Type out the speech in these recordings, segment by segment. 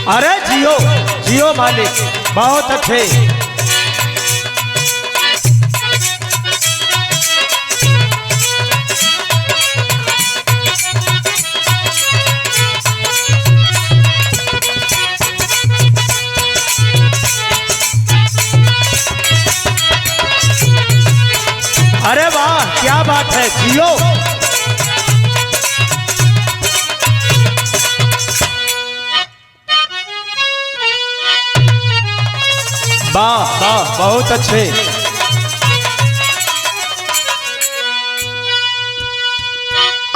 अरे जियो जियो मालिक, बहुत अच्छे। अरे वाह, क्या बात है, जियो। वाह वाह, बहुत अच्छे।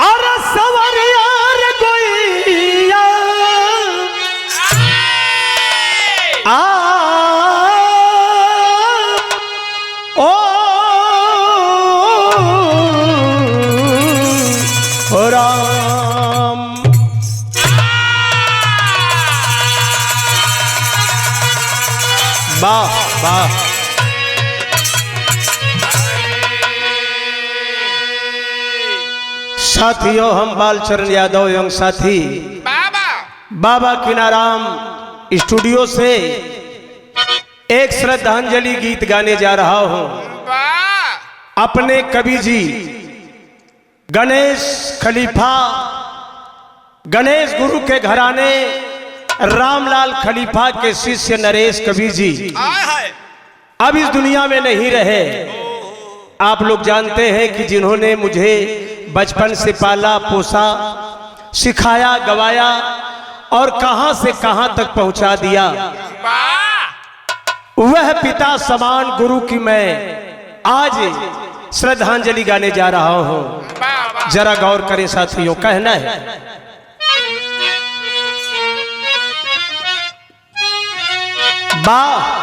अरे सवरिया रे गोइया ओ राम। वाह वाह, साथियों, हम बालचरण यादव एवं साथी बाबा किनाराम स्टूडियो से एक श्रद्धांजलि गीत गाने जा रहा हूं। अपने कवि जी गणेश खलीफा, गणेश गुरु के घराने रामलाल खलीफा के शिष्य नरेश कवि जी अब इस दुनिया में नहीं रहे। आप लोग जानते हैं कि जिन्होंने मुझे बचपन से पाला पोसा, सिखाया, गवाया और कहां से कहां तक पहुंचा दिया, वह पिता समान गुरु की मैं आज श्रद्धांजलि गाने जा रहा हूं। जरा गौर करें साथियों, कहना है वाह।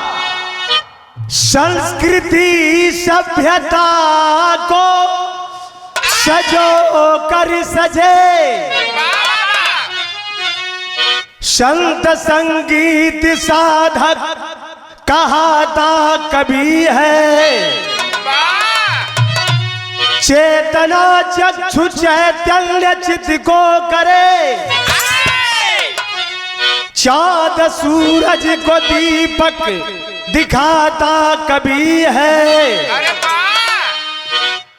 संस्कृति सभ्यता को सजो कर सजे, संत संगीत साधक कहाता कभी है। चेतना चक्षु चैतन्य चित्त को करे, चाँद सूरज को दीपक दिखाता कभी है।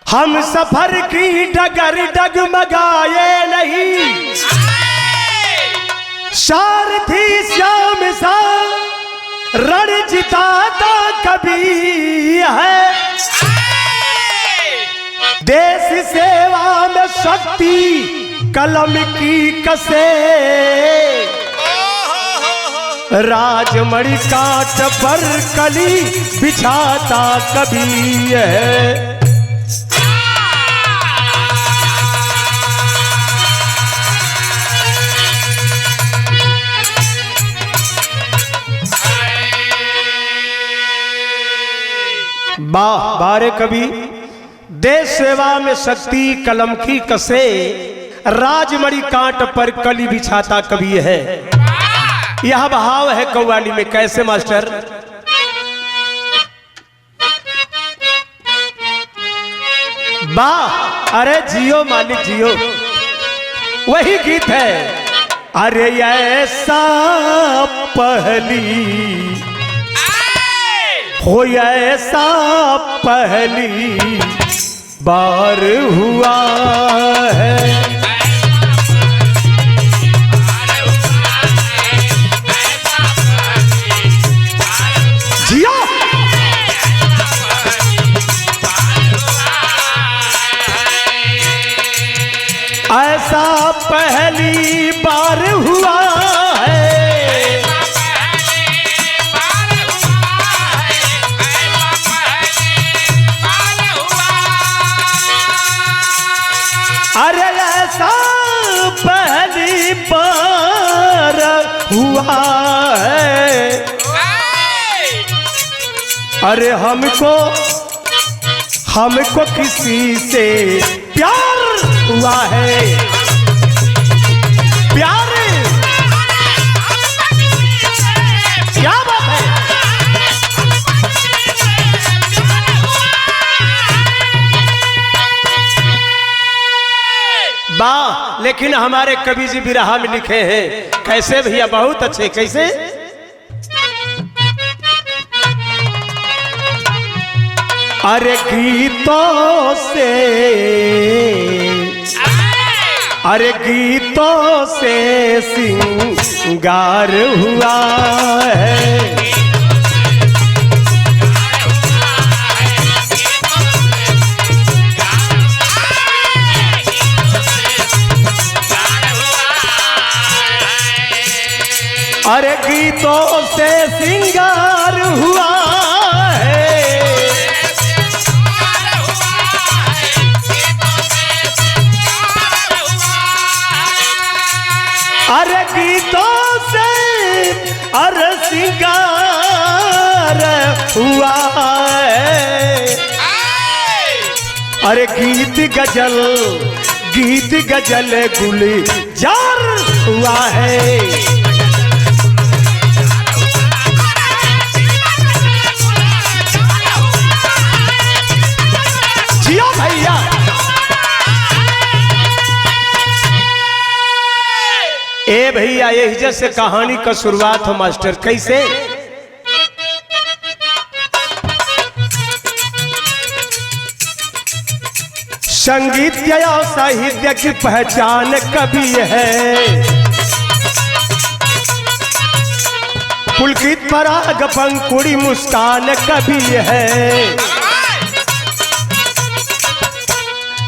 हम सफर की डगर डगमगाए नहीं, सारथी श्याम सा रण जिताता कभी है। देश सेवा में शक्ति कलम की कसे, राजमणि काट पर कली बिछाता कभी है। वाह बारे कवि, देश सेवा में शक्ति कलम की कसे, राजमणि कांट पर कली बिछाता कवि है। यह भाव है कव्वाली में। कैसे मास्टर? वाह, अरे जियो मालिक जियो, वही गीत है। अरे ऐसा पहली हो, ऐसा पहली बार हुआ है। जिया ऐसा पहली बार हुआ है। अरे ऐसा पहली बार हुआ है। अरे हमको किसी से प्यार हुआ है। प्यार, क्या बात है। वाह लेकिन हमारे कवि जी बिरहा में लिखे हैं कैसे भैया, बहुत अच्छे। कैसे? अरे गीतों से, अरे गीतों से सिंगार हुआ है, अरे गीतों से सिंगार हुआ है, अरे गीतों से अरे सिंगार हुआ है, अरे गीत गजल गुलजार हुआ है। भैया ए भैया यही जैसे कहानी का शुरुआत हो मास्टर। कैसे? संगीत या साहित्य की पहचान कभी है, पुलकित पराग पंखुड़ी मुस्कान कभी है,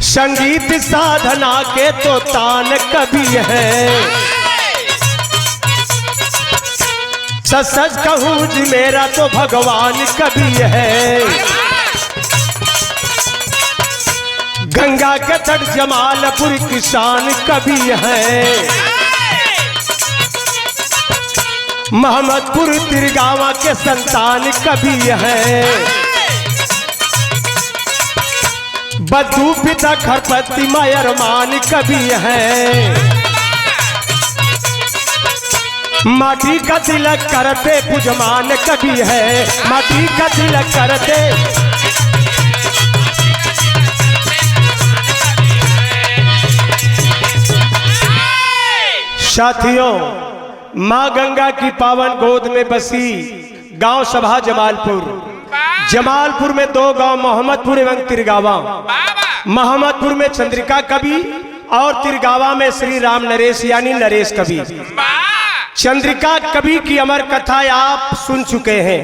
संगीत साधना के तो तान कभी है, सच सच कहूँ जी मेरा तो भगवान कभी है, गंगा के तट जमालपुर किसान कभी है, मोहम्मदपुर तिरगावा के संतान कभी है, बद्दू पिता खरपति मायरमान कभी है, माटी का तिलक करते पुजमान कभी है, माटी का तिलक करते साथियों, माँ गंगा की पावन गोद में बसी गांव सभा जमालपुर में दो गांव मोहम्मदपुर एवं तिरगावा। मोहम्मदपुर में चंद्रिका कवि और तिरगावा में श्री राम नरेश यानी नरेश कवि। चंद्रिका कवि की अमर कथा आप सुन चुके हैं।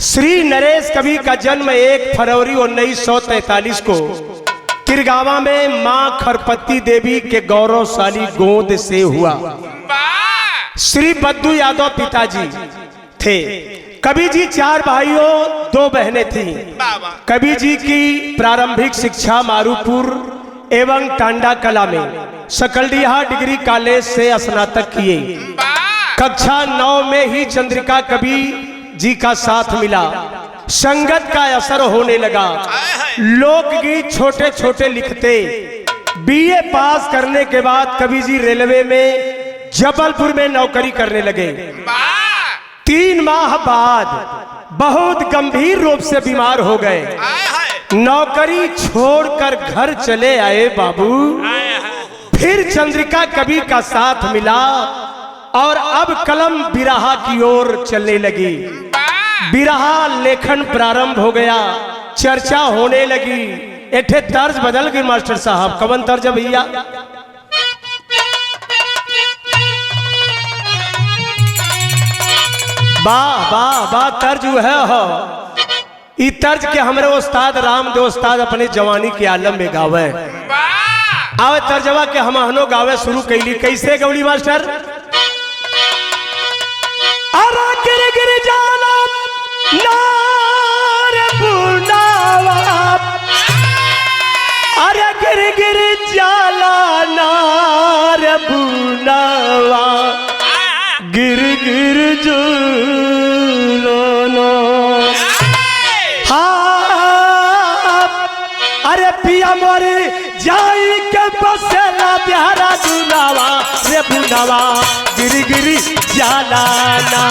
श्री नरेश कवि का जन्म 1 फरवरी 1943 को तिरगावा में मां खरपति देवी के गौरवशाली गोद से हुआ। श्री बद्दू यादव पिताजी थे। कवि जी 4 भाइयों 2 बहनें थीं। कवि जी की प्रारंभिक शिक्षा मारूपुर एवं टांडा कला में सकलडीहा डिग्री कॉलेज से स्नातक किए। कक्षा 9 में ही चंद्रिका कवि जी का साथ मिला। संगत का असर होने लगा। लोकगीत छोटे छोटे लिखते। बीए पास करने के बाद कवि जी रेलवे में जबलपुर में नौकरी करने लगे। 3 माह बाद बहुत गंभीर रूप से बीमार हो गए। नौकरी छोड़कर घर चले आए बाबू। फिर चंद्रिका कवि का साथ मिला और अब कलम बिरहा की ओर चलने लगी। बिरहा लेखन प्रारंभ हो गया। चर्चा होने लगी। एठे तर्ज बदल गई मास्टर साहब। कवन तर्ज भैया? वाह वाह वाह, तर्ज है हो। ई तर्ज के हमरे उस्ताद रामदेव उस्ताद अपने जवानी के आलम में गावे। आवे तर्जवा के हमहनो गावे शुरू कैली। कैसे गौली मास्टर? अरे गिर गिर जाला नार बुनावा, अरे गिर गिर जाला नार बुनावा, गिर गिर जुलोनो। हाँ अरे पिया मोरे जाई के बसेला बिहारा दुनावा रे बुनावा, गिर गिर जाला ना।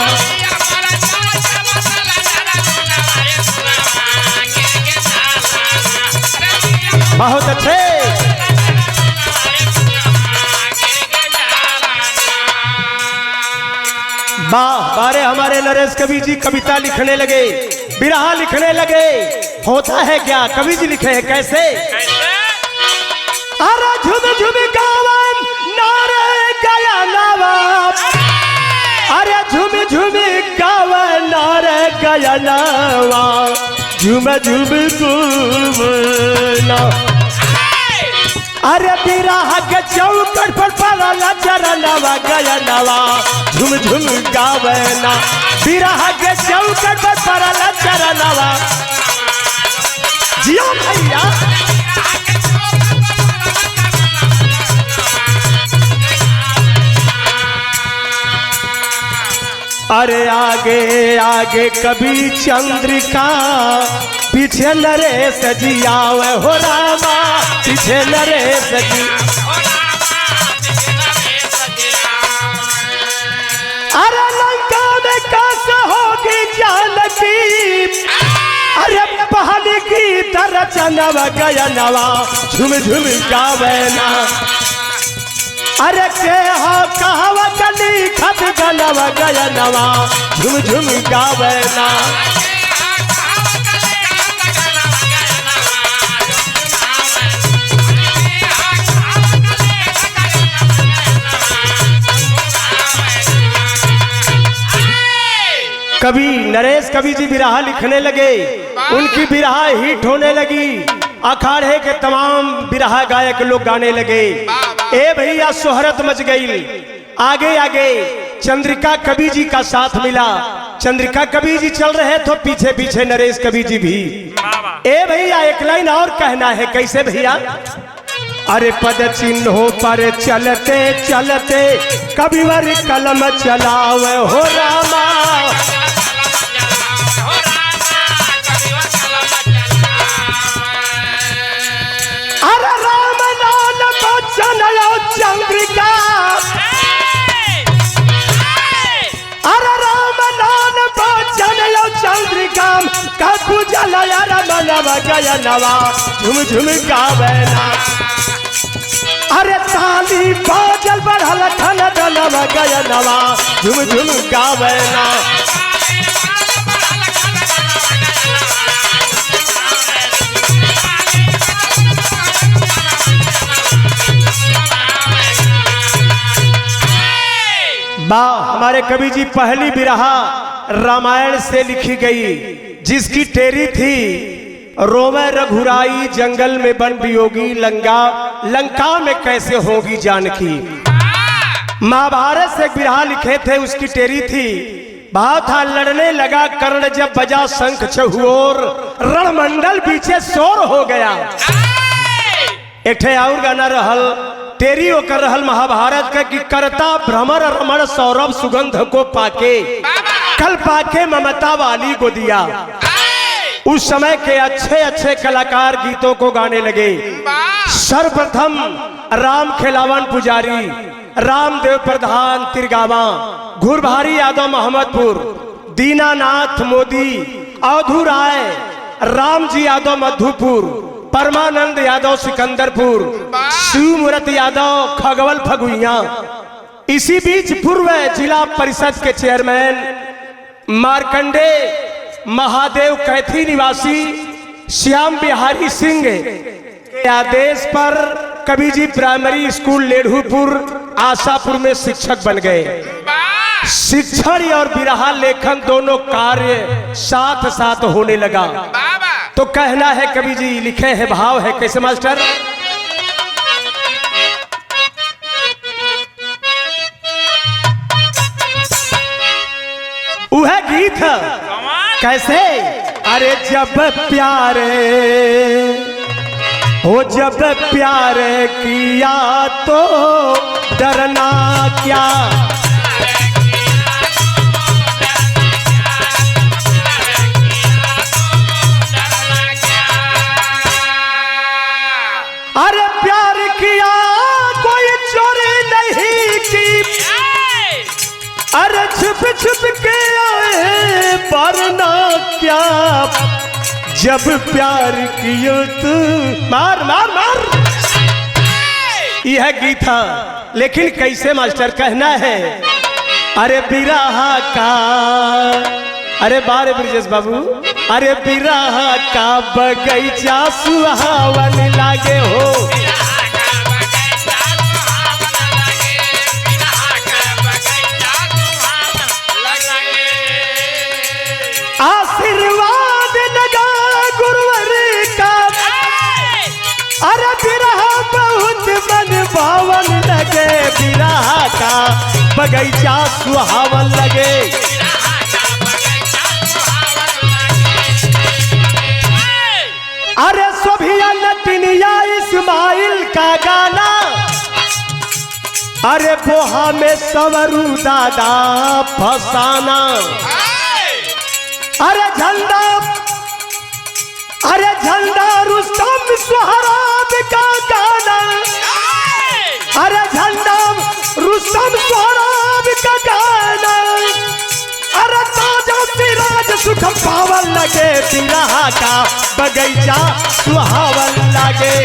बहुत अच्छे। वाह बारे हमारे नरेश कवि जी कविता लिखने लगे, बिरहा लिखने लगे। होता है क्या, कवि जी लिखे हैं कैसे? अरे झुम झुम गावन नारे गया नवा, अरे झुम झुम गावन नारे गया नवा, झुम झुम गुमना। अरे बिरहा के चौकट पर पड़ला चरणवा गया नवा, झुम झुम गावना। बिरहा के चौकट पर पड़ला चरणवा, जिया भैया। अरे आगे आगे कभी चंद्रिका, पीछे नरेश जी आवे हो रामा, पीछे नरेश जी। अरे लंका में कैसे होगी जानकी, अरे पहाड़ी की तरह चनवा गया नवा, झुम झुम गावना। अरे के हो कहवा कली खत गनवा गया नवा, झुम झुम गावना। कभी नरेश कवि जी बिरहा लिखने लगे, उनकी बिरहा हिट होने लगी। अखाड़े के तमाम बिरहा गायक लोग गाने लगे। ए भैया शोहरत मच गई। आगे आगे चंद्रिका कवि जी का साथ मिला। चंद्रिका कवि जी चल रहे तो पीछे पीछे नरेश कवि जी भी। ए भैया एक लाइन और कहना है, कैसे भैया? अरे पद चिन्हों पर चलते चलते कविवर कलम चलावे हो रामा। अरे राम नाम बचन चंद्रिका, अरे राम नाम बचन चंद्रिका, कबू जल मनवा गया नवा, झुम झुम गावना। अरे ताली बाजल बढ़ल खन दनवा गया नवा, झुम झुम गावना। हमारे कवि जी पहली बिरहा रामायण से लिखी गई, जिसकी टेरी थी रोवे रघुराई जंगल में बन वियोगी, लंका में कैसे होगी जानकी। महाभारत से एक बिरहा लिखे थे, उसकी टेरी थी। भाव था लड़ने लगा कर्ण जब बजा शंख छहुओर, रणमंडल पीछे शोर हो गया। एक और गाना रहल टेरी कर रहल महाभारत का कि करता भ्रमर रमण सौरभ सुगंध को पाके, कल पाके ममता वाली गोदिया। उस समय के अच्छे अच्छे कलाकार गीतों को गाने लगे। सर्वप्रथम राम खेलावन पुजारी, रामदेव प्रधान तिरगावा, घुरभारी यादव मोहम्मदपुर, दीनानाथ मोदी अवधू राय, रामजी यादव मधुपुर, परमानंद यादव सिकंदरपुर, शिवमूर्त यादव खगवल फगुइया। इसी बीच पूर्व जिला परिषद के चेयरमैन मार्कंडे महादेव कैथी निवासी श्याम बिहारी सिंह के आदेश पर कवि जी प्राइमरी स्कूल लेढ़ूपुर आशापुर में शिक्षक बन गए। शिक्षण और बिरहा लेखन दोनों कार्य साथ साथ होने लगा। तो कहना है कवि जी लिखे हैं, भाव है कैसे मास्टर? वह गीत कैसे? अरे जब प्यारे हो, जब प्यार किया तो डरना क्या। अरे प्यार किया कोई चोरी नहीं की, अरे छुप छुप के आए वरना क्या। जब प्यार किया तो मार मार मार, यह गीत था। लेकिन कैसे मास्टर कहना है? अरे बिरहा का, अरे बारे ब्रिजेश बाबू, अरे बिरहा का बगैचा सुहावन लागे हो। आशीर्वाद लगा गुरुवर का, अरे बिरहा बहुत मन भावन लगे, बिरहा का बगैचा सुहावन लगे। अरे सोभिया नटनिया इस्माइल का गाना, अरे बोहा में सवरू दादा फसाना। अरे झंडा रुस्तम सोहराब का गाना, अरे झंडा रुस्तम सोहराब का गाना। अरे ताजा सिराज सुख पावन लगे, बिरहा का बगैचा सुहावन लगे।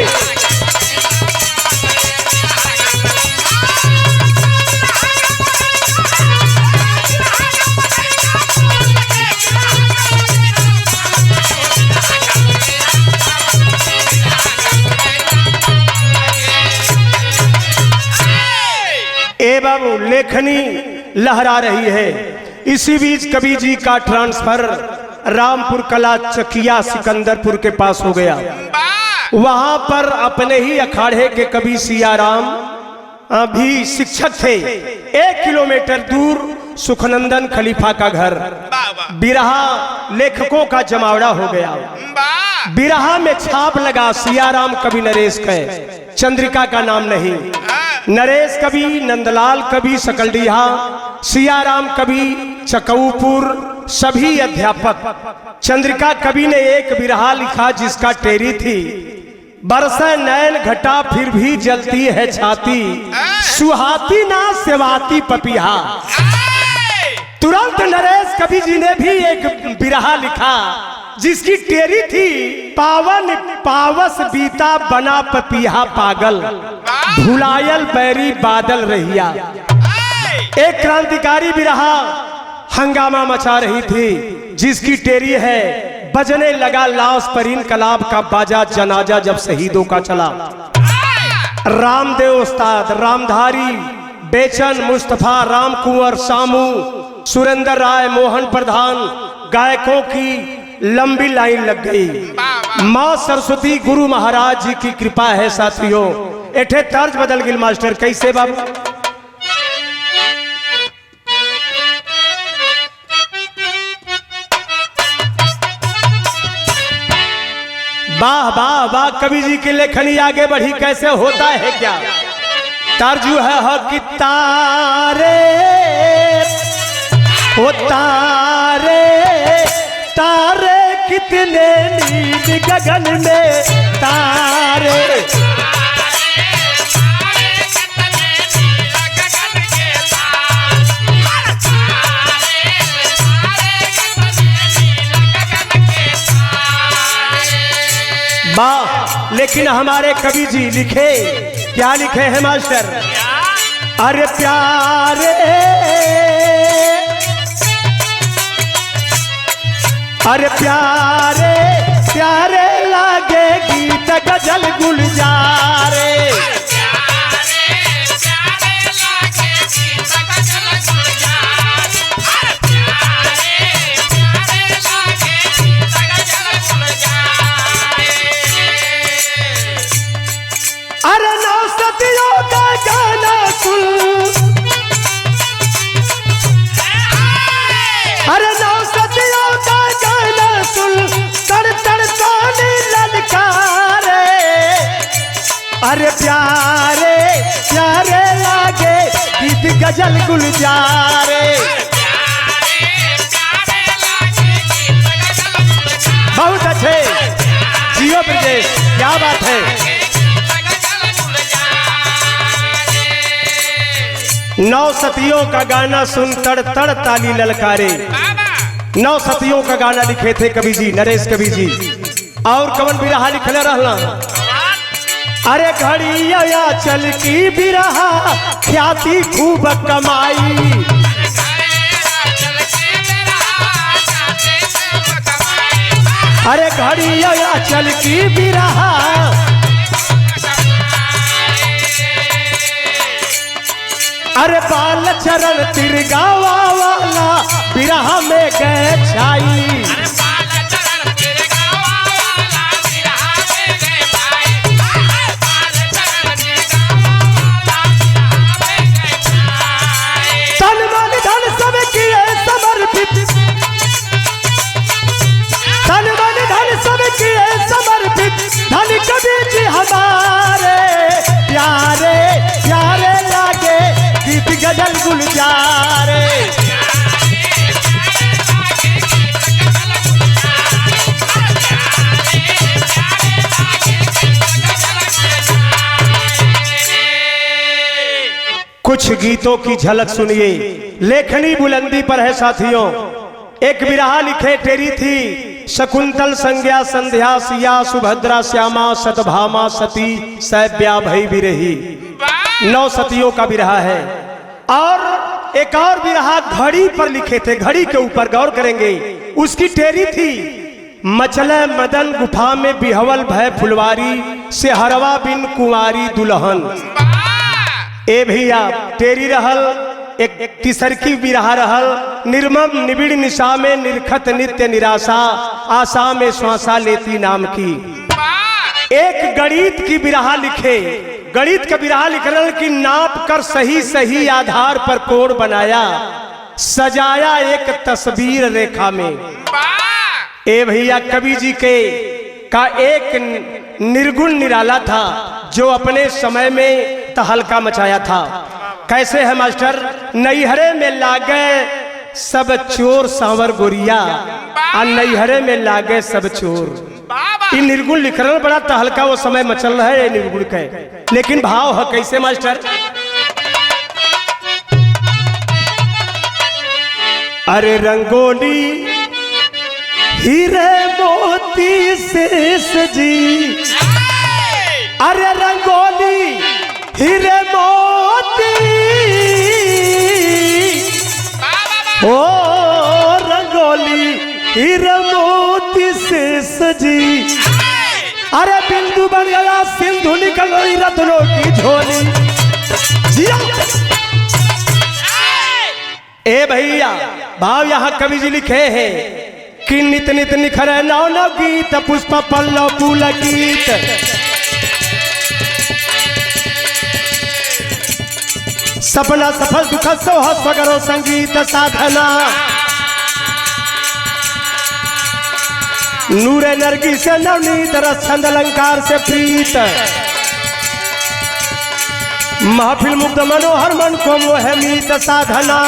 ए बाबू लेखनी लहरा रही है। इसी बीच कवि जी का ट्रांसफर रामपुर कला चकिया सिकंदरपुर के पास हो गया। वहां पर अपने ही अखाड़े के कवि सियाराम भी शिक्षक थे। 1 किलोमीटर दूर सुखनंदन खलीफा का घर। बिरहा लेखकों का जमावड़ा हो गया। बिरहा में छाप लगा सियाराम कवि नरेश के, चंद्रिका का नाम नहीं। नरेश कवि, नंदलाल कवि सकलडीहा, सियाराम कवि चकऊपुर, सभी अध्यापक। चंद्रिका कवि ने एक बिरहा लिखा जिसका टेरी थी, बरसे नैन घटा फिर भी जलती है छाती, सुहाती ना सेवाती पपिहा। तुरंत नरेश कवि जी ने भी एक बिरहा लिखा जिसकी टेरी थी, पावन पावस बीता बना पपिहा पागल, भुलायल बैरी बादल रहिया। एक क्रांतिकारी बिरहा हंगामा मचा रही थी जिसकी टेरी है, बजने लगा लाश पर इनकलाब का बाजा, जनाजा जब शहीदों का चला। रामदेव उस्ताद, रामधारी, बेचन, मुस्तफा, राम कुंवर, सामू, सुरेंद्र राय, मोहन प्रधान, गायकों की लंबी लाइन लग गई। माँ सरस्वती गुरु महाराज जी की कृपा है साथियों। एठे तर्ज बदल गिल मास्टर, कैसे बाबू? वाह वाह वाह, कवि जी की लेखनी आगे बढ़ी, कैसे होता है क्या? तर्जु है कि तारे ओ तारे तारे कितने नील गगन में, तारे वाह। लेकिन हमारे कवि जी लिखे, क्या लिखे हैं मास्टर? अरे प्यारे, अरे प्यारे प्यारे लागे गीत गजल गुलजारे, अरे नौ सदियों का गाना सुन, अरे नौ सदियों का गाना सुन, तड़ तड़ ताने ललकारे। अरे प्यारे प्यारे लागे गीत गजल गुलजारे। बहुत अच्छे, जियो ब्रजेश, क्या बात है। नौ सतियों का गाना सुन तड़ तड़ ताली ललकारे। 9 सतियों का गाना लिखे थे कवि जी, नरेश कवि जी। और कवन बिरहा लिखले रहला? अरे घड़िया चल की बिरहा ख्याति खूब कमाई, अरे घड़िया चल की बिरहा अरे बाल चरण तिरगावा वाला बिरहा में गए छाई तन मन धन सब किए समर्पित तन मन धन सब किए समर्पित धन कबीर जी हमारे प्यारे प्यारे लागे गीत गजल गुलजारे कुछ गीतों की झलक सुनिए। लेखनी बुलंदी पर है साथियों। एक बिरहा लिखे टेरी थी शकुंतल संज्ञा संध्या सिया सुभद्रा श्यामा सतभामा सती सैब्या भई बिरही। 9 सतियों का बिरहा है। और एक और बिरहा घड़ी पर लिखे थे, घड़ी के ऊपर गौर करेंगे। उसकी टेरी थी मचले मदन गुफा में बिहवल भय फुलवारी से हरवा बिन कुंवारी दुल्हन। ए भैया टेरी रहल। एक तिसरकी बिरहा रहल निर्मम निबिड़ निशा में निरखत नित्य निराशा आशा में श्वासा लेती नाम की। एक गणित की बिरहा लिखे। गणित का बिरहा लिख रहे कि नाप कर सही सही आधार पर कोण बनाया सजाया एक तस्वीर रेखा में। ए भैया कवि जी के का एक निर्गुण निराला था जो अपने समय में तहलका मचाया था। कैसे है मास्टर? नैहरे में लागे सब चोर सांवर गोरिया और नैहरे में लागे सब चोर। ये निर्गुण लिख रहे बड़ा तहलका वो समय मचल रहा है निर्गुण के। लेकिन भाव है कैसे मास्टर? अरे रंगोली हीरे मोती से सजी अरे रंगोली हीरे मोती ओ रंगोली हीरे मोती से सजी अरे बिंदु बन गया सिंधु निकल गई रत्नों की झोली। ए भैया भाव यहाँ कवि जी लिखे हैं कि नित नित निखरे नव नव गीत पुष्प पल्लव फूल गीत सपना सफल दुख सोह स्वगरो संगीत साधना नूरे नरगी से नवनीत रस छंद अलंकार से प्रीत महफिल मुग्ध मनोहर मन को मोह मीत साधना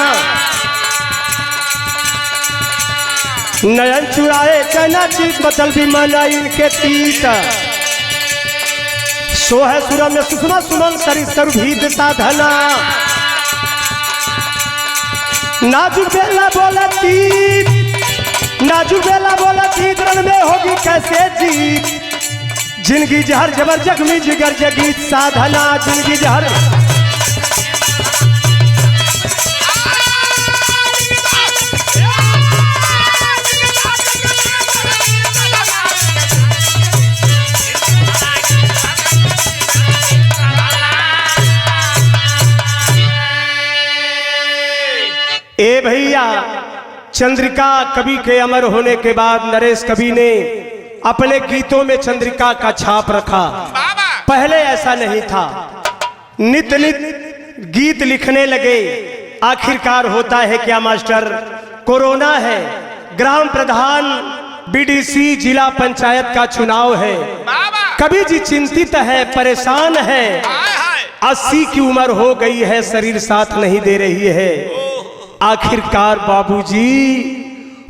नयन चुराए चना चीत बदल भी मना इनके तीत सोह सुर में सुषमा सुमन सरी सर्वभीत साधना नाजुक बेला बोला तीत नाजुक बेला बोला तीत रण में होगी कैसे जीत जिंदगी जहर जबर जख्मी जिगर जगीत साधना जिंदगी जहर ए भैया चंद्रिका कवि के अमर होने के बाद नरेश कवि ने अपने गीतों में चंद्रिका का छाप रखा। पहले ऐसा नहीं था। नित नित गीत लिखने लगे। आखिरकार होता है क्या मास्टर? कोरोना है, ग्राम प्रधान बीडीसी जिला पंचायत का चुनाव है। कवि जी चिंतित है, परेशान है। 80 की उम्र हो गई है, शरीर साथ नहीं दे रही है। आखिरकार बाबूजी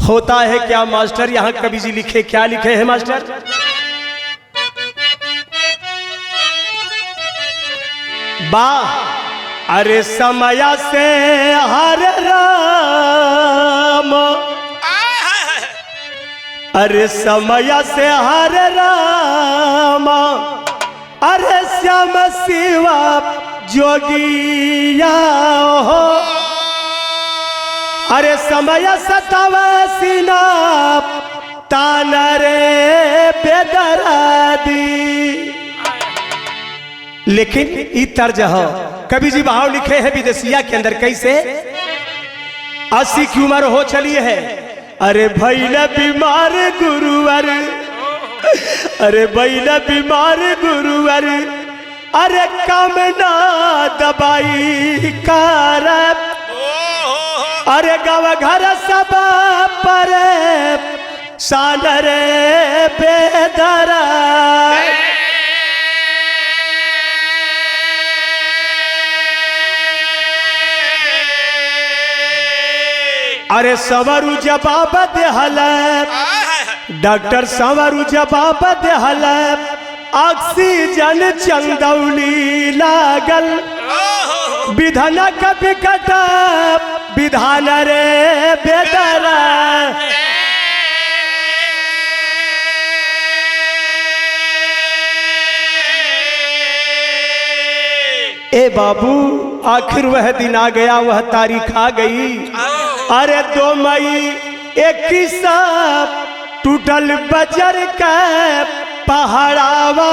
होता है क्या मास्टर? यहाँ कवि जी लिखे, क्या लिखे हैं मास्टर? वाह! अरे समय से हर राम अरे समय से हर राम अरे श्याम शिवा जोगिया हो अरे समय सतावा सीना तान रे बेदरादी। लेकिन ई तर्ज हो कवि जी भाव लिखे हैं विदेशिया के अंदर कैसे 80 की उम्र हो चली है, अरे भैया बीमार गुरुवर, अरे भैया बीमार गुरुवर, अरे काम ना दबाई कार, अरे गाँव घर सब पर सानरे बेदरा। अरे सवरू जवाब देहल, डॉक्टर सवरू जवाब देहल, ऑक्सीजन चंदौली लागल, विधान का विकट विधान रे बेदरा। ए बाबू आखिर वह दिन आ गया, वह तारीख आ गई। अरे 2 मई 21 टूटल बजर का पहाड़ावा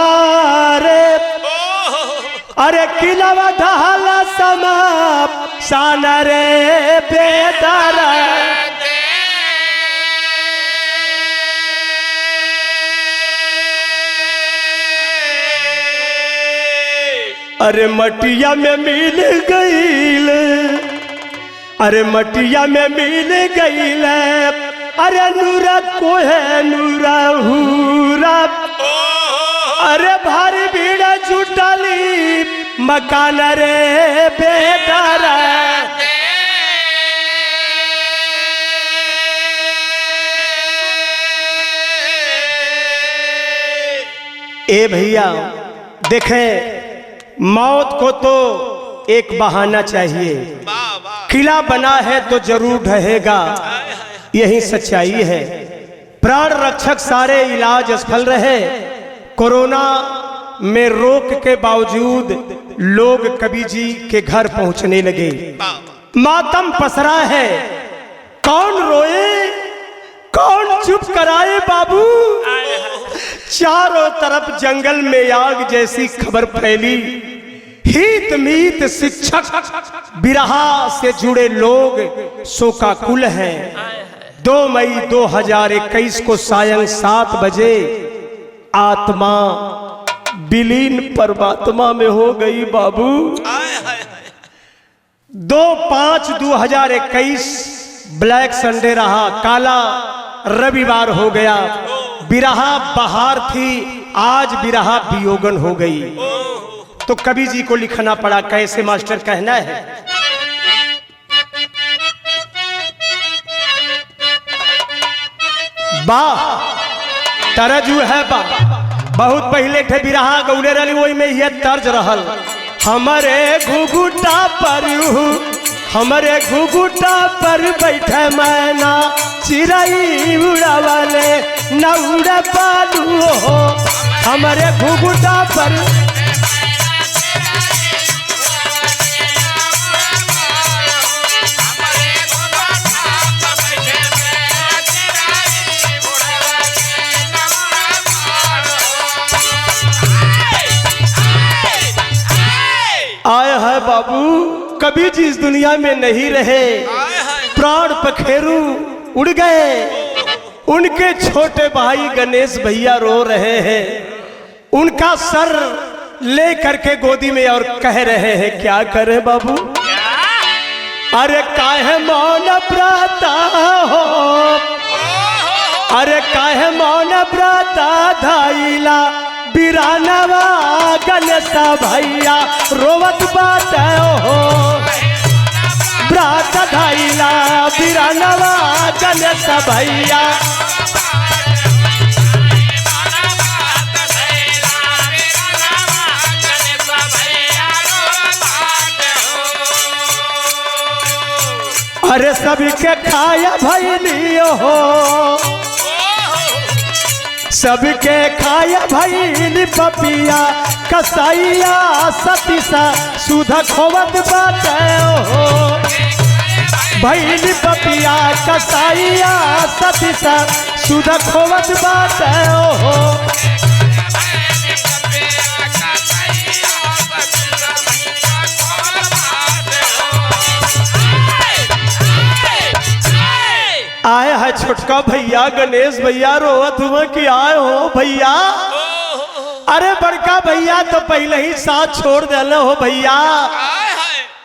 रे, अरे किलावा ढहला समाप सान रे बेदरा। अरे मटिया में मिल गईल, अरे मटिया में मिल गईल, अरे नूरा को है नूरा हूरा, अरे भारी भीड़ जुटली मकान रे बेदरा। ए भैया देखें, मौत को तो एक बहाना चाहिए, किला बना है तो जरूर ढहेगा, यही सच्चाई है। प्राण रक्षक सारे इलाज असफल रहे, कोरोना में रोक के बावजूद लोग कवि जी के घर पहुंचने लगे। मातम पसरा है, कौन रोए कौन चुप कराए बाबू। चारों तरफ जंगल में आग जैसी खबर फैली, हित मीत शिक्षक बिरहा से जुड़े लोग शोकाकुल हैं। 2 मई 2021 को सायं 7 बजे आत्मा विलीन परमात्मा में हो गई बाबू। 2/5/2021 ब्लैक संडे रहा, काला रविवार हो गया। बिरहा बहार थी, आज बिरहा वियोगन हो गई। तो कवि जी को लिखना पड़ा, कैसे मास्टर कहना है। वाह तरजू है बा, बहुत पहले थे बिरहा गौले रही, वही में यह तर्ज रहल। हमारे घुघुटा पर, हमारे घुघुटा पर बैठे मैना, चिड़ई उड़ावले न उड़ पालू हो। हमारे घुघुटा पर आए है बाबू, कभी जी इस दुनिया में नहीं रहे, प्राण पखेरु उड़ गए। उनके छोटे भाई गणेश भैया रो रहे हैं, उनका सर ले करके गोदी में और कह रहे हैं, क्या करे बाबू। अरे काहे मौन व्रता हो, अरे काहे मौन व्रता धाइला, बिरानवा गणेश भैया रोवत बाटे हो। व्रत धाइला बिरानवा गणेश भैया, अरे सबके खाया भैली हो, सबके खाया भैली पपिया, कसाइया सतीसा सुधा खोवत बाटे हो। भैली पपिया कसाइया सतीसा सुधा खोवत बाटे हो। छोटका भैया गणेश भैया रोवत हुआ कि आए हो भैया। अरे बड़का भैया तो पहले ही साथ छोड़ दिल हो भैया,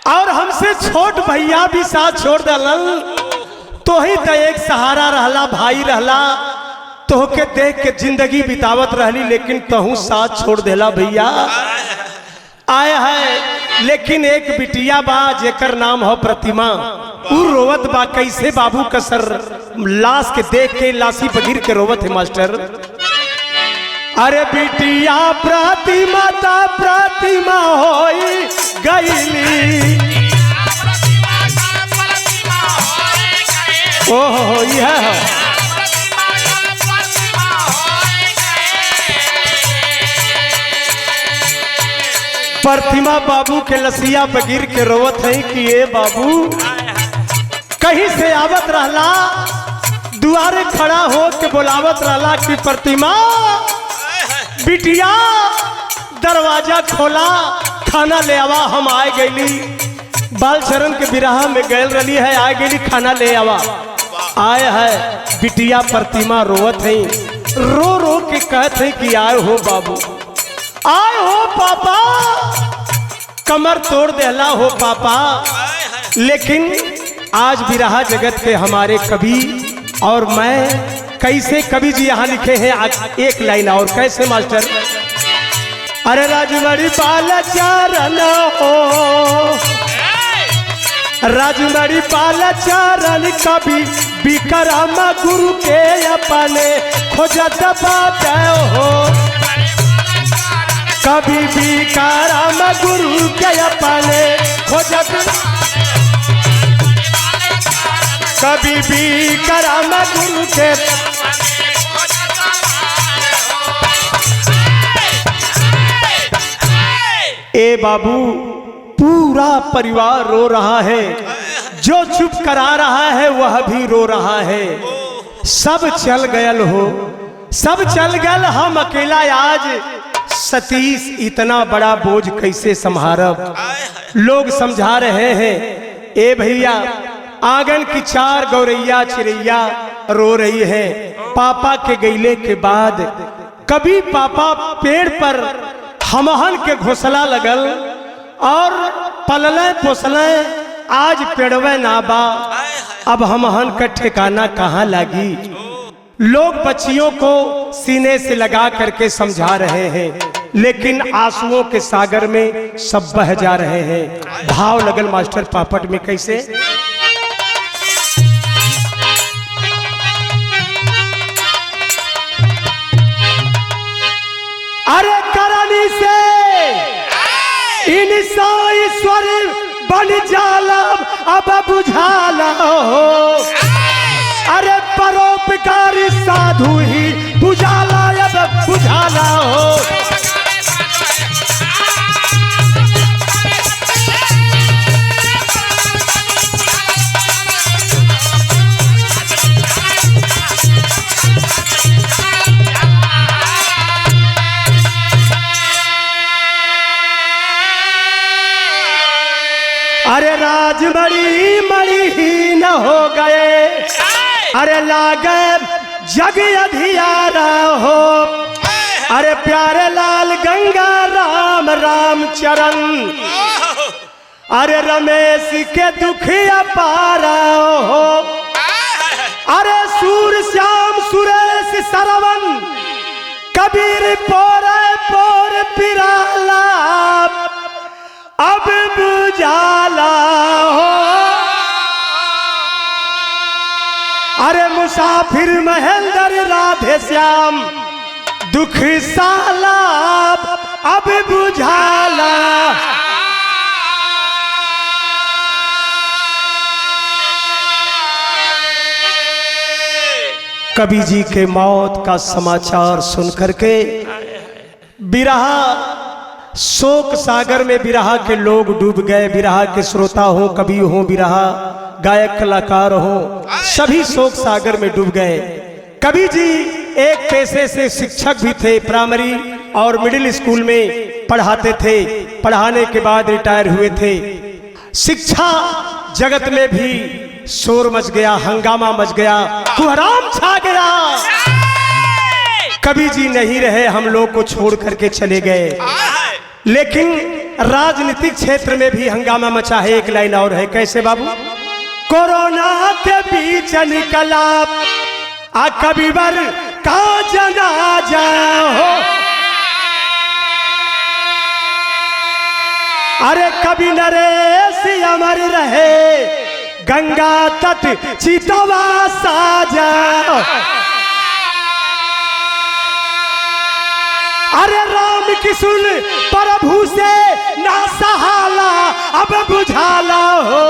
और हमसे छोट भैया भी साथ छोड़ दिल। तो ही तो एक सहारा रहला, भाई रहला, तोहके देख के जिंदगी बितावत रहली, लेकिन तहू साथ छोड़ देला भैया। आए है लेकिन एक बिटिया बा जेकर नाम हो प्रतिमा, उ रोवत बा कैसे बाबू कसर लाश के देख के लाशी पर गिर के रोवत है मास्टर। अरे बिटिया प्रतिमा ता प्रतिमा होई गईली, ओहो यह प्रतिमा बाबू के लसिया पे गिर के रोवत है कि ये बाबू कहीं से आवत रहला, दुआरे खड़ा हो के बुलावत रहला कि प्रतिमा बिटिया दरवाजा खोला, खाना ले आवा, हम आए गईली, बाल चरण के बिराह में गैल रही है, आए गईली खाना ले आवा। आए है बिटिया प्रतिमा रोवत है, रो रो के कहते हैं कि आए हो बाबू, आए हो पापा, कमर तोड़ देला हो पापा। लेकिन आज बिरहा जगत के हमारे कवि और मैं कैसे कवि जी यहाँ लिखे हैं आज एक लाइन और कैसे मास्टर। अरे राजमणि बालचरण हो, राजमणि बालचरण कवि विक्रम गुरु के अपने खोजत बात हो, कभी भी विक्रम गुरु के अपने खोजत, कभी भी विक्रम गुरु के। ए बाबू पूरा परिवार रो रहा है, जो चुप करा रहा है वह भी रो रहा है। सब चल गयल हो, सब चल गयल, हम अकेला आज सतीश इतना बड़ा बोझ कैसे संभारब। लोग समझा रहे हैं ए भैया, आंगन की चार गौरैया चिड़ैया रो रही है पापा के गईले के बाद। कभी पापा पेड़ पर हमहन के घोंसला लगल और पलले पोसले, आज पेड़वे नाबा, अब हमहन का ठिकाना कहाँ लगी। लोग बच्चियों को सीने से लगा करके समझा रहे हैं, लेकिन आंसुओं के सागर में सब बह जा रहे हैं। भाव लगल मास्टर पापट में कैसे। अरे करनी से ईश्वर बन जाला अब बुझाला हो, अरे परोपकारी साधु ही बुझाला अब बुझाला हो। अरे राजमणि मणि ही न हो गए, अरे लागे जग अधियारा हो, अरे प्यारे लाल गंगा राम राम चरण, अरे रमेश के दुखिया पारा हो, अरे सूर श्याम सुरेश सरवन कबीर पोरे पोर पिराला अब बुझाला हो। अरे मुसाफिर महेंद्र राधे श्याम दुख साला अब बुझाला। कवि जी के मौत का समाचार सुनकर के बिरहा शोक सागर में बिरहा के लोग डूब गए। बिरहा के श्रोता हो, कवि हो, बिरहा गायक कलाकार हो, सभी शोक सागर में डूब गए। कवि जी एक पेशे से शिक्षक भी थे, प्राइमरी और मिडिल स्कूल में पढ़ाते थे। पढ़ाने के बाद रिटायर हुए थे। शिक्षा जगत में भी शोर मच गया, हंगामा मच गया, कोहराम छा गया। कवि जी नहीं रहे, हम लोग को छोड़ करके चले गए। लेकिन राजनीतिक क्षेत्र में भी हंगामा मचा है। एक लाइन और है, कैसे बाबू? कोरोना के बीच निकला आ कविवर का जनाजा हो, अरे कवि नरेश अमर रहे, गंगा तट चितवा साजा। अरे राम की सुन प्रभु से ना सहाला, अब बुझाला हो,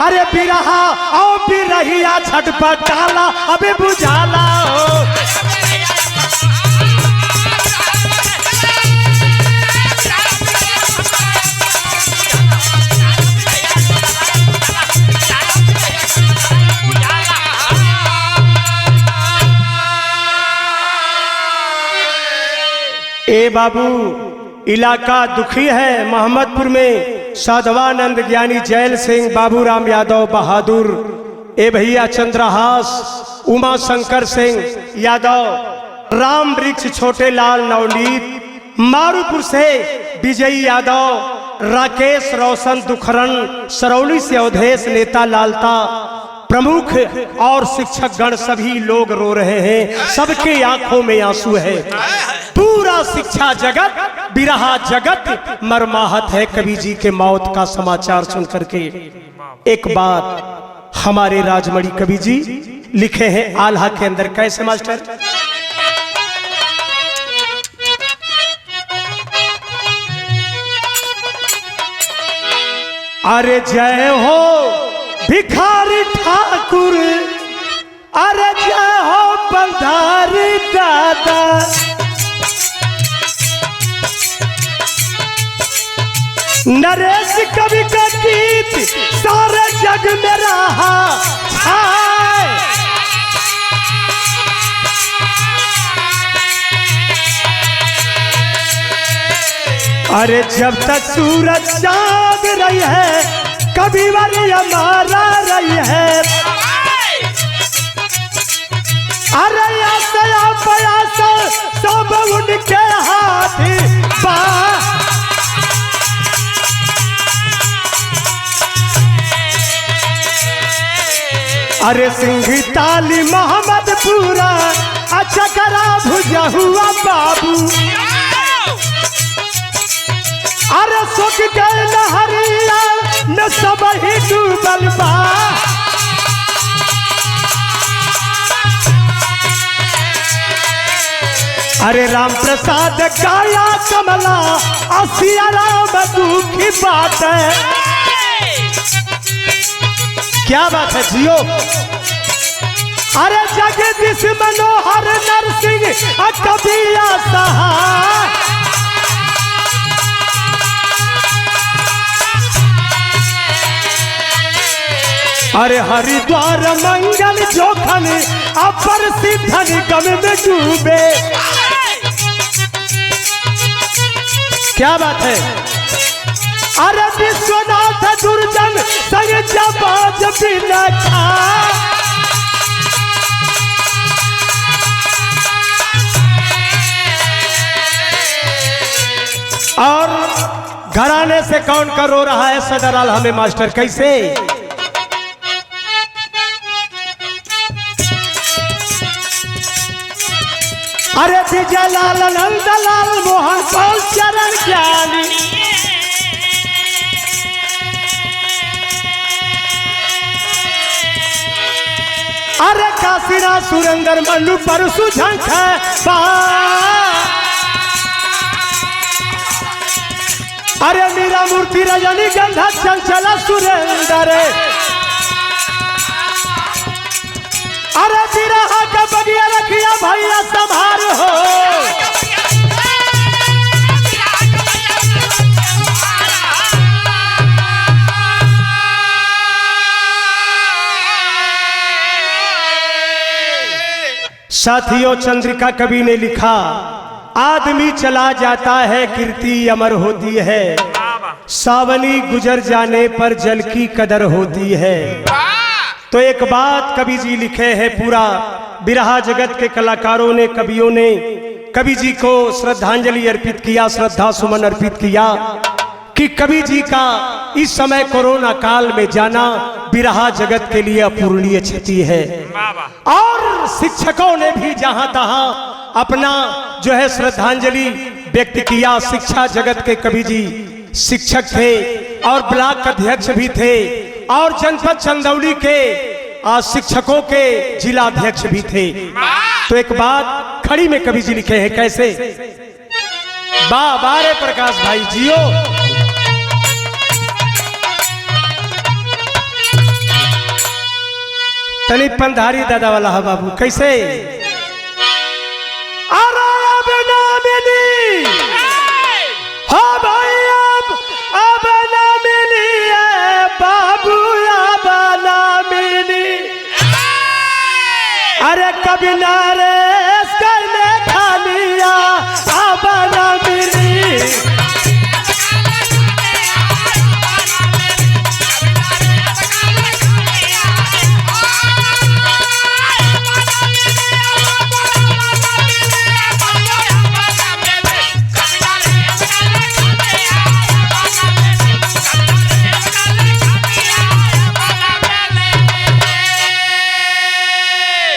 अरे बिरहा और बिरहिया छटपटाला, अब बुझाला हो। ए बाबू, इलाका दुखी है। मोहम्मदपुर में साधवानंद ज्ञानी जैल सिंह, बाबूराम यादव बहादुर, ए भैया चंद्रहास, उमा शंकर सिंह यादव, राम वृक्ष छोटे लाल नवनीत, मारूपुर से विजयी यादव, राकेश रोशन दुखरन, सरौली से अवधेश नेता लालता, प्रमुख और शिक्षक गण सभी लोग रो रहे हैं। सबके आंखों में आंसू है। पूरा शिक्षा जगत, बिरहा जगत मरमाहत है कवि जी के मौत का समाचार सुन करके। एक बात हमारे राजमणि कवि जी लिखे हैं आल्हा के अंदर, कैसे मास्टर? अरे जय हो भिखारी ठाकुर, अरे जय हो बंधारी दादा, नरेश कवि का गीत सारे जग में रहा छाए। अरे जब तक सूरज चांद रही है, कभी वाली हमारा रही है, अरे या प्रयास सब उनके हाथ बा। अरे सिंह ताली मोहम्मदपुरा, अच्छा करा भुजा हुआ बाबू, अरे सुख गए नहरिया न सब ही डूबल बा। अरे राम प्रसाद काया कमला, असिया राम दुखी बात है। क्या बात है जियो? अरे जगदीश मनोहर नरसिंह कबिया सहाय, अरे हरिद्वार मंगल जोखन, अपर सिद्धन गम में डूबे। क्या बात है? अरे विश्वनाथ दुर्जन संग जबाज बिना था, और घराने से कौन कर रो रहा है सदर आल हमें मास्टर, कैसे? अरे विजय लाल नंदलाल मोहन पाल चरण ज्ञानी, अरे काशीनाथ सुरेंद्र मल्लू परसु झंख अरे मीरा मूर्ति रजनी गंधा चंचला सुरेंद्र, अरे बिरहा का बगिया रखिया भैया संभार हो। साथियों, चंद्रिका कवि ने लिखा, आदमी चला जाता है कीर्ति अमर होती है, सावनी गुजर जाने पर जल की कदर होती है। तो एक बात कवि जी लिखे हैं, पूरा बिरहा जगत के कलाकारों ने, कवियों ने कवि जी को श्रद्धांजलि अर्पित किया, श्रद्धा सुमन अर्पित किया कि कवि जी का इस समय कोरोना काल में जाना बिरहा जगत के लिए अपूरणीय क्षति है। और शिक्षकों ने भी जहां तहां अपना जो है श्रद्धांजलि व्यक्त किया। शिक्षा जगत के कवि जी शिक्षक थे और ब्लॉक अध्यक्ष भी थे और जनपद चंदौली के शिक्षकों के जिला अध्यक्ष भी थे। तो एक बात खड़ी में कवि जी लिखे हैं कैसे, बारे प्रकाश भाई जियो। तनी पंधारी दादा वाला है बाबू, कैसे अरे अब ना मिली हो भाई, अब ना मिली है बाबू, अब ना मिली। अरे कभी नारेस करने खालिया, अब ना मिली।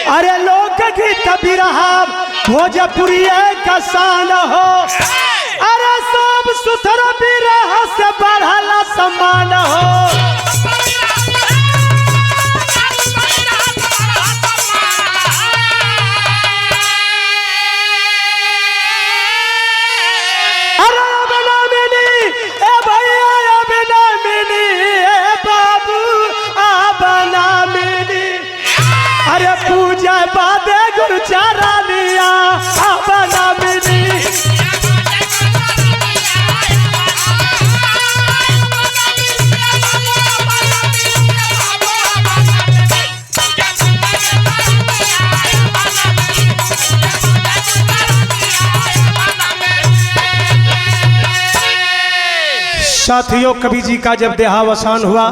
अरे लोकगीत बिरहा भोजपुरी का शान हो, अरे सब सुथरा बिरहा से बढ़ला सम्मान हो। अरे अब ना मिली ए भैया, अब ना मिली ए बाबू, अब ना मिली। अरे पूजा बादे गुरचारा लिया, अब ना मिली। साथियों, कवि जी का जब देहावसान हुआ,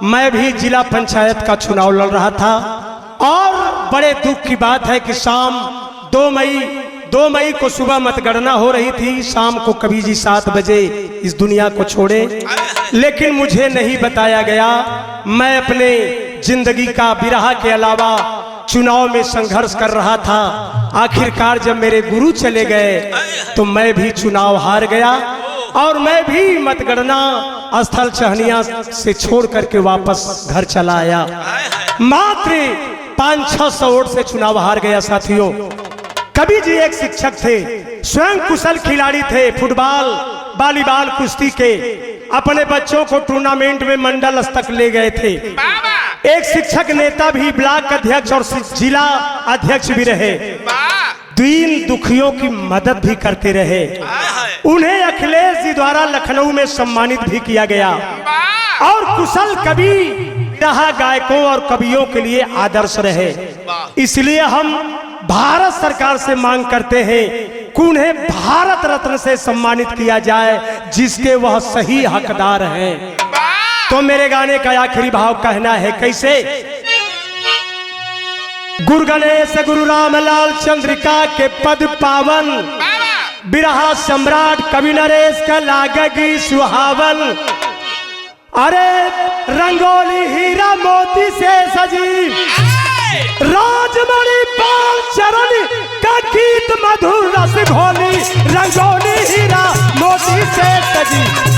मैं भी जिला पंचायत का चुनाव लड़ रहा था और बड़े दुख की बात है कि शाम 2 मई को सुबह मतगणना हो रही थी। शाम को कवि जी 7 बजे इस दुनिया को छोड़े, लेकिन मुझे नहीं बताया गया। मैं अपने जिंदगी का बिरहा के अलावा चुनाव में संघर्ष कर रहा था। आखिरकार जब मेरे गुरु चले गए तो मैं भी चुनाव हार गया और मैं भी मतगणना स्थल चहनिया से छोड़ करके वापस घर चला आया। मात्र 500-600 वोट से चुनाव हार गया। साथियों, कवि जी एक शिक्षक थे, स्वयं कुशल खिलाड़ी थे, फुटबॉल, वॉलीबॉल, कुश्ती के। अपने बच्चों को टूर्नामेंट में मंडल तक ले गए थे। एक शिक्षक नेता भी, ब्लॉक अध्यक्ष और जिला अध्यक्ष भी रहे। दीन दुखियों की मदद भी करते रहे। उन्हें अखिलेश जी द्वारा लखनऊ में सम्मानित भी किया गया और कुशल कवि बिरहा गायकों और कवियों के लिए आदर्श रहे। इसलिए हम भारत सरकार से मांग करते हैं कि उन्हें भारत रत्न से सम्मानित किया जाए, जिसके वह सही हकदार हैं। तो मेरे गाने का आखिरी भाव कहना है कैसे, गुरु गणेश गुरु रामलाल चंद्रिका के पद पावन, बिरहा सम्राट कवि नरेश का लागगी सुहावन। अरे रंगोली हीरा मोती से सजी, राजमणि पाल चरण का गीत मधुर रस घोली, रंगोली हीरा मोती से सजी।